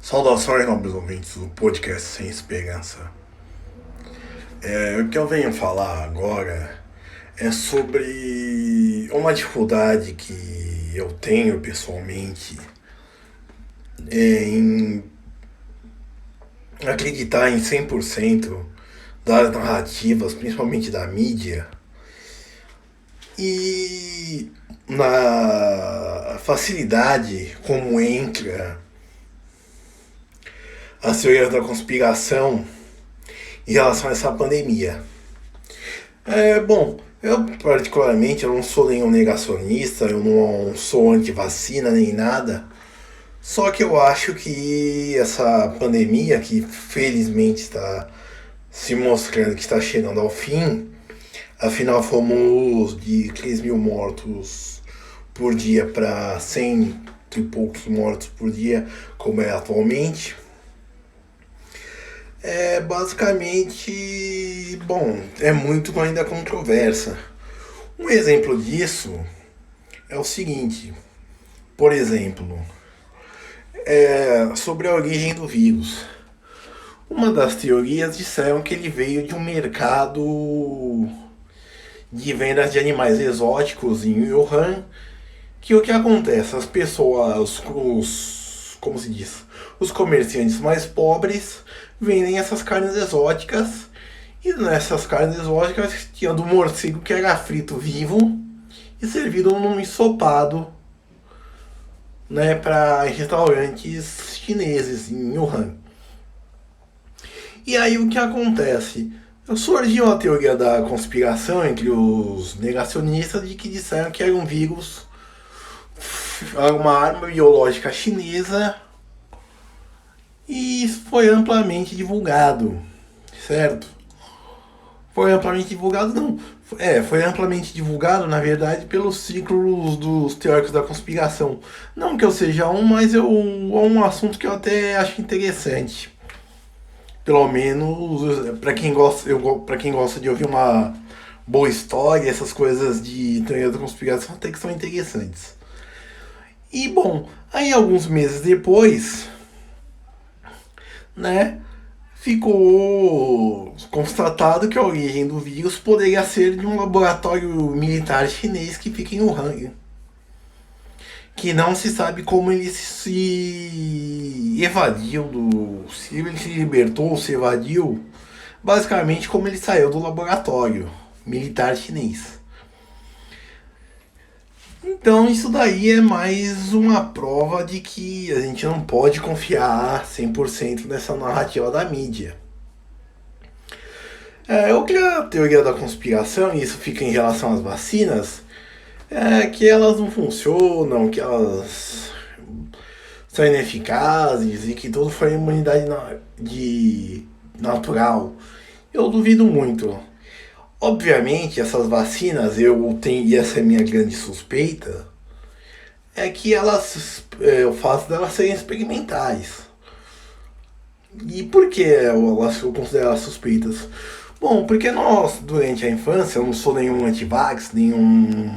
Saudações, nobres ouvintes do podcast Sem Esperança. O que eu venho falar agora é sobre uma dificuldade que eu tenho pessoalmente em acreditar em 100% das narrativas, principalmente da mídia, e na facilidade como entra as teorias da conspiração em relação a essa pandemia. Bom, eu particularmente eu não sou nenhum negacionista, eu não sou anti-vacina nem nada, só que eu acho que essa pandemia, que felizmente está se mostrando que está chegando ao fim, afinal fomos de 3 mil mortos por dia para 100 e poucos mortos por dia, como é atualmente. Basicamente, bom, é muito ainda controversa. Um exemplo disso é o seguinte, por exemplo, sobre a origem do vírus. Uma das teorias disseram que ele veio de um mercado de vendas de animais exóticos em Wuhan, que o que acontece? As pessoas, como se diz, os comerciantes mais pobres vendem essas carnes exóticas, e nessas carnes exóticas tinha do morcego que era frito vivo e servido num ensopado, né, para restaurantes chineses em Wuhan. E aí o que acontece? Surgiu a teoria da conspiração entre os negacionistas de que disseram que era um vírus, uma arma biológica chinesa, e isso foi amplamente divulgado, certo? Foi amplamente divulgado, não. Foi amplamente divulgado, na verdade, pelos círculos dos teóricos da conspiração. Não que eu seja um, mas é um assunto que eu até acho interessante. Pelo menos para quem gosta de ouvir uma boa história, essas coisas de teoria da conspiração até que são interessantes. E bom, aí alguns meses depois, né, ficou constatado que a origem do vírus poderia ser de um laboratório militar chinês que fica em Wuhan, que não se sabe como ele se evadiu se ele se libertou ou se evadiu, basicamente como ele saiu do laboratório militar chinês. Então isso daí é mais uma prova de que a gente não pode confiar 100% nessa narrativa da mídia. Outra teoria da conspiração, e isso fica em relação às vacinas, é que elas não funcionam, que elas são ineficazes e que tudo foi imunidade natural. Eu duvido muito. Obviamente, essas vacinas, e essa é a minha grande suspeita, é que o fato delas serem experimentais. E por que eu considero elas suspeitas? Bom, porque nós, durante a infância, eu não sou nenhum antivax, nenhum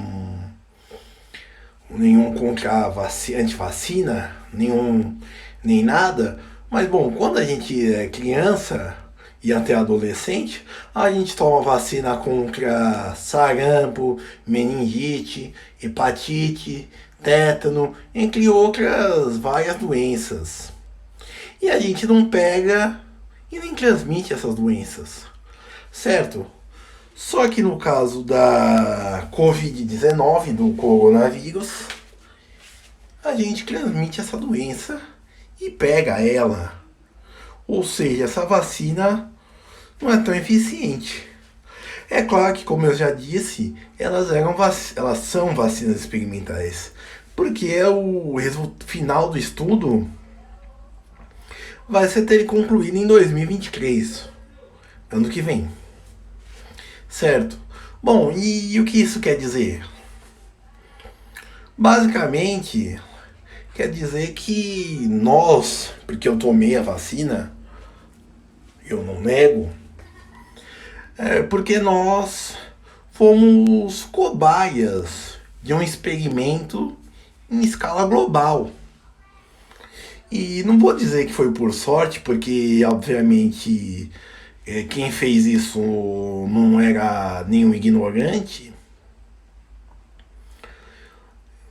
contra a antivacina, nem nada, mas bom, quando a gente é criança e até adolescente, a gente toma vacina contra sarampo, meningite, hepatite, tétano, entre outras várias doenças. E a gente não pega e nem transmite essas doenças, certo? Só que no caso da Covid-19, do coronavírus, a gente transmite essa doença e pega ela. Ou seja, essa vacina não é tão eficiente. É claro que, como eu já disse, elas são vacinas experimentais, porque o resultado final do estudo vai ser ter concluído em 2023, ano que vem. Certo? Bom, e o que isso quer dizer? Basicamente, quer dizer que nós, porque eu tomei a vacina, eu não nego, porque nós fomos cobaias de um experimento em escala global. E não vou dizer que foi por sorte, porque obviamente quem fez isso não era nenhum ignorante,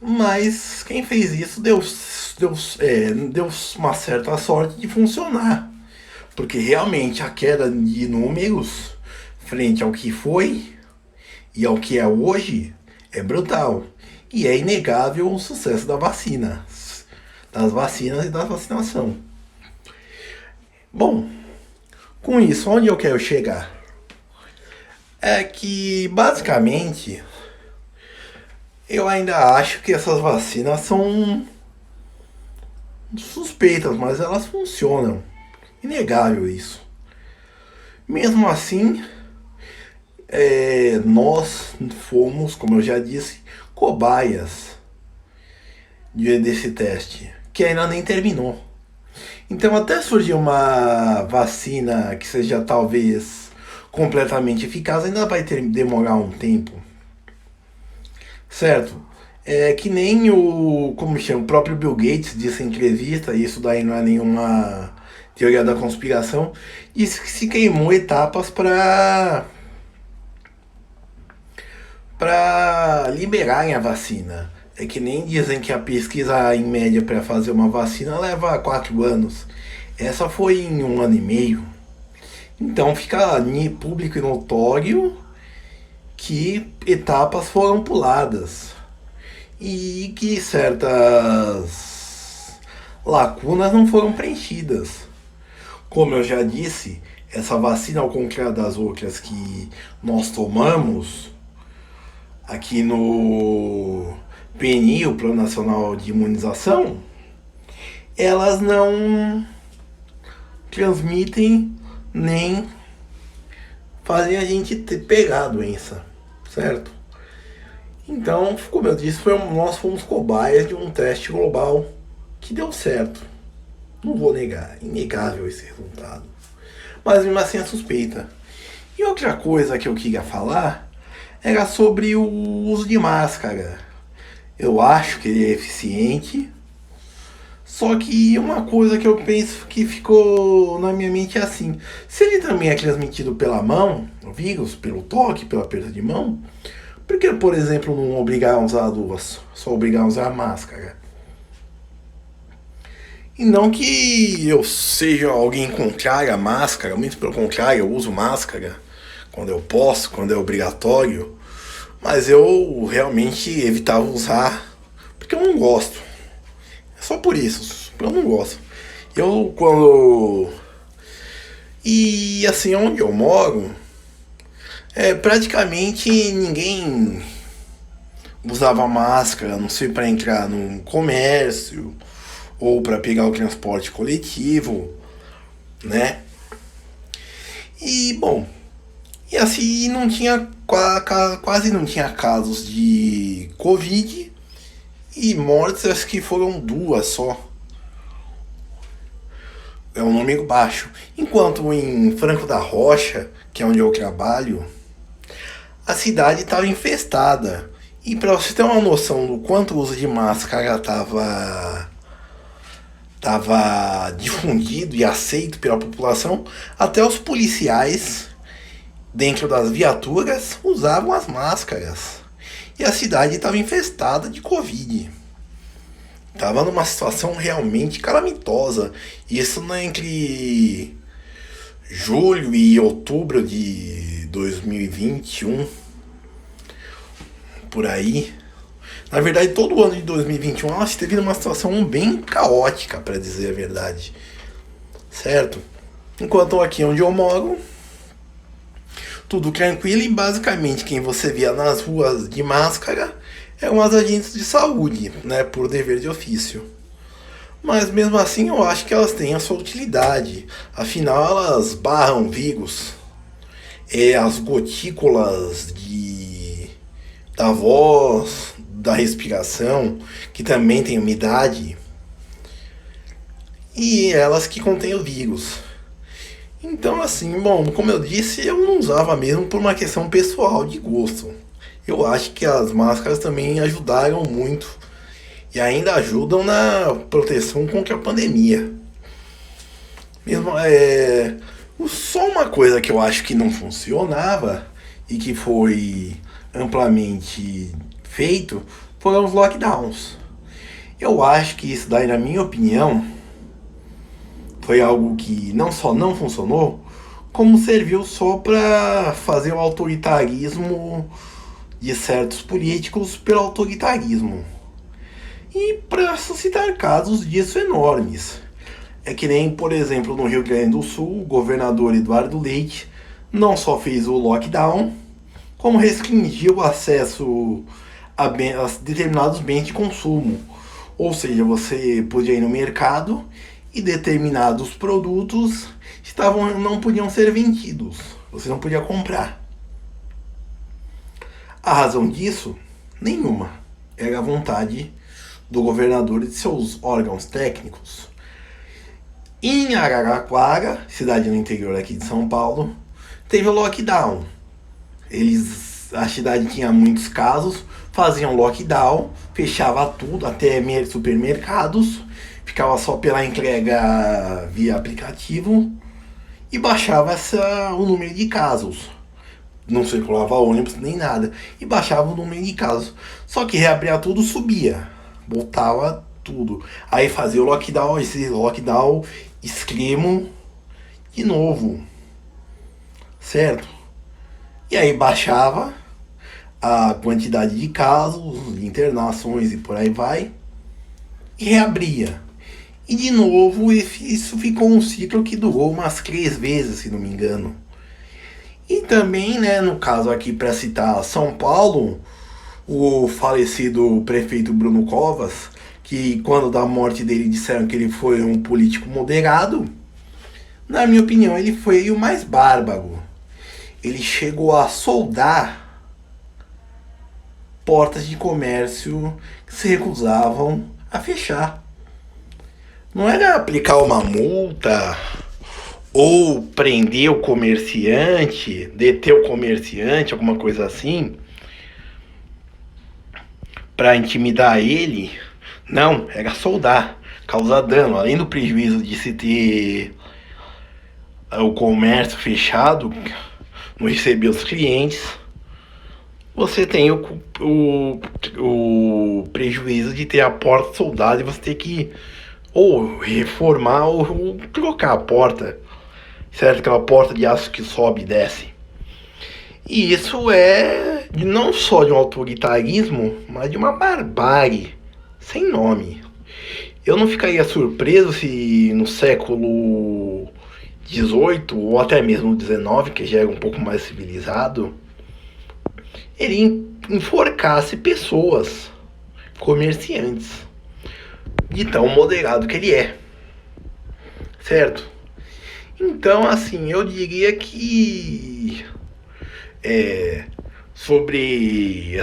mas quem fez isso deu uma certa sorte de funcionar. Porque realmente a queda de números frente ao que foi e ao que é hoje é brutal. E é inegável o sucesso das vacinas e da vacinação. Bom, com isso, onde eu quero chegar? É que, basicamente, eu ainda acho que essas vacinas são suspeitas, mas elas funcionam. Inegável isso. Mesmo assim, nós fomos, como eu já disse, cobaias desse teste, que ainda nem terminou. Então, até surgir uma vacina que seja talvez completamente eficaz, ainda vai demorar um tempo, certo? É que nem como chama, o próprio Bill Gates disse em entrevista, e isso daí não é nenhuma teoria da conspiração, disse que se queimou etapas para liberarem a vacina. É que nem dizem que a pesquisa em média para fazer uma vacina leva 4 anos. Essa foi em 1 ano e meio. Então fica público e notório que etapas foram puladas e que certas lacunas não foram preenchidas. Como eu já disse, essa vacina, ao contrário das outras que nós tomamos aqui no PNI, o Plano Nacional de Imunização, elas não transmitem nem fazem a gente pegar a doença, certo? Então, como eu disse, nós fomos cobaias de um teste global que deu certo. Não vou negar, inegável esse resultado. Mas mesmo assim é suspeita. E outra coisa que eu queria falar era sobre o uso de máscara. Eu acho que ele é eficiente. Só que uma coisa que eu penso que ficou na minha mente é assim: se ele também é transmitido pela mão, o vírus, pelo toque, pela perda de mão, por que, por exemplo, não obrigar a usar luvas, só obrigar a usar máscara? E não que eu seja alguém contrário à máscara, muito pelo contrário, eu uso máscara quando eu posso, quando é obrigatório, mas eu realmente evitava usar porque eu não gosto. É só por isso, eu não gosto. Eu quando. E assim, onde eu moro, praticamente ninguém usava máscara, a não sei para entrar num comércio ou para pegar o transporte coletivo, né? E bom, e assim não tinha quase não tinha casos de Covid e mortes, acho que foram 2 só. É um número baixo. Enquanto em Franco da Rocha, que é onde eu trabalho, a cidade estava infestada. E para você ter uma noção do quanto o uso de máscara estava difundido e aceito pela população, até os policiais dentro das viaturas usavam as máscaras. E a cidade estava infestada de Covid. Estava numa situação realmente calamitosa. Isso entre julho e outubro de 2021, por aí. Na verdade, todo o ano de 2021 ela esteve numa situação bem caótica, para dizer a verdade. Certo? Enquanto aqui onde eu moro, tudo tranquilo e basicamente quem você via nas ruas de máscara eram as agentes de saúde, né, por dever de ofício. Mas mesmo assim eu acho que elas têm a sua utilidade. Afinal, elas barram vírus. As gotículas da voz, da respiração, que também tem umidade, e elas que contêm o vírus. Então assim, bom, como eu disse, eu não usava mesmo por uma questão pessoal de gosto. Eu acho que as máscaras também ajudaram muito. e ainda ajudam na proteção contra a pandemia. Mesmo, só uma coisa que eu acho que não funcionava e que foi amplamente feito foram os lockdowns. Eu acho que isso daí, na minha opinião, foi algo que não só não funcionou, como serviu só para fazer o autoritarismo de certos políticos pelo autoritarismo. E para suscitar casos disso enormes. É que nem, por exemplo, no Rio Grande do Sul, o governador Eduardo Leite não só fez o lockdown, como restringiu o acesso a determinados bens de consumo. Ou seja, você podia ir no mercado e determinados produtos não podiam ser vendidos. Você não podia comprar. A razão disso? Nenhuma. Era a vontade do governador e de seus órgãos técnicos. Em Araraquara, cidade no interior aqui de São Paulo, teve o lockdown. A cidade tinha muitos casos, faziam lockdown, fechava tudo, até supermercados, ficava só pela entrega via aplicativo e baixava o número de casos. Não circulava ônibus nem nada, e baixava o número de casos. Só que reabria tudo, subia, voltava tudo. Aí fazia o lockdown, esse lockdown extremo de novo, certo? E aí baixava a quantidade de casos, de internações e por aí vai, e reabria. E de novo isso ficou um ciclo que durou umas 3 vezes, se não me engano. E também, né, no caso aqui para citar São Paulo, o falecido prefeito Bruno Covas, que quando da morte dele disseram que ele foi um político moderado, na minha opinião ele foi o mais bárbaro. Ele chegou a soldar portas de comércio que se recusavam a fechar. Não era aplicar uma multa ou prender o comerciante, deter o comerciante, alguma coisa assim, para intimidar ele. Não, era soldar, causar dano. Além do prejuízo de se ter o comércio fechado, não receber os clientes, você tem o prejuízo de ter a porta soldada e você ter que ou reformar ou trocar a porta, certo? Aquela porta de aço que sobe e desce. E isso é não só de um autoritarismo, mas de uma barbárie sem nome. Eu não ficaria surpreso se no século XVIII ou até mesmo XIX, que já era um pouco mais civilizado, ele enforcasse pessoas, comerciantes, de tão moderado que ele é, certo? Então, assim, eu diria que sobre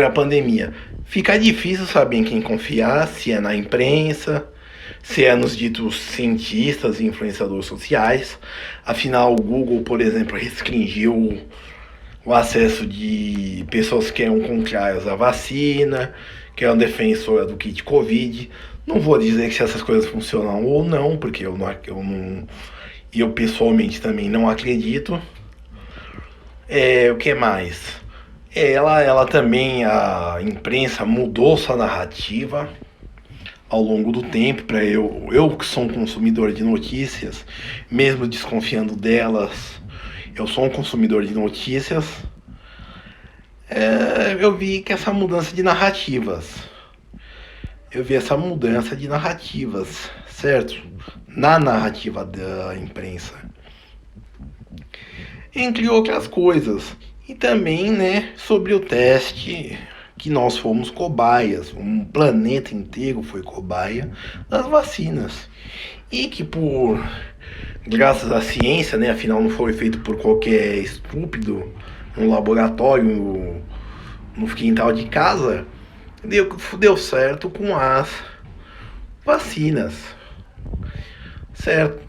a pandemia, fica difícil saber em quem confiar, se é na imprensa, se é nos ditos cientistas e influenciadores sociais. Afinal, o Google, por exemplo, restringiu o acesso de pessoas que eram contrárias à vacina, que eram defensoras do kit Covid. Não vou dizer que se essas coisas funcionam ou não, porque eu pessoalmente também não acredito. O que mais? Ela também, a imprensa mudou sua narrativa ao longo do tempo. Para eu que sou um consumidor de notícias, mesmo desconfiando delas, eu sou um consumidor de notícias. Eu vi que essa mudança de narrativas. Certo? Na narrativa da imprensa. Entre outras coisas. E também, né, sobre o teste que nós fomos cobaias. Um planeta inteiro foi cobaia das vacinas. E que graças à ciência, né, afinal não foi feito por qualquer estúpido no laboratório, no quintal de casa, deu certo com as vacinas. Certo?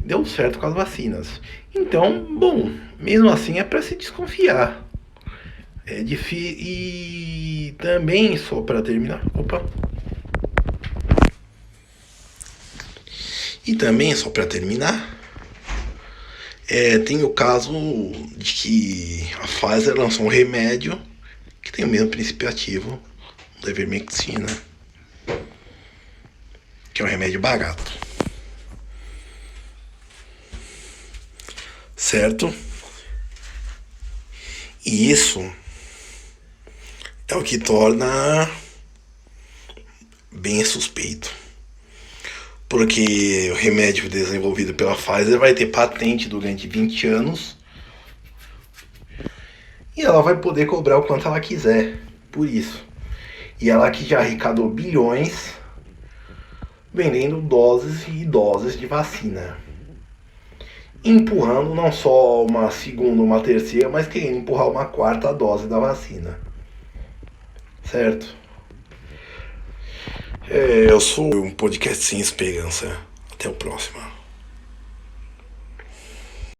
Deu certo com as vacinas. Então, bom, mesmo assim é para se desconfiar. É difícil. E E também, só para terminar, tem o caso de que a Pfizer lançou um remédio que tem o mesmo princípio ativo da ivermectina, que é um remédio barato, certo? E isso é o que torna bem suspeito, porque o remédio desenvolvido pela Pfizer vai ter patente durante 20 anos e ela vai poder cobrar o quanto ela quiser por isso. E ela que já arrecadou bilhões vendendo doses e doses de vacina, empurrando não só uma segunda, uma terceira, mas querendo empurrar uma quarta dose da vacina, certo? Eu sou um podcast sem esperança. Até o próximo.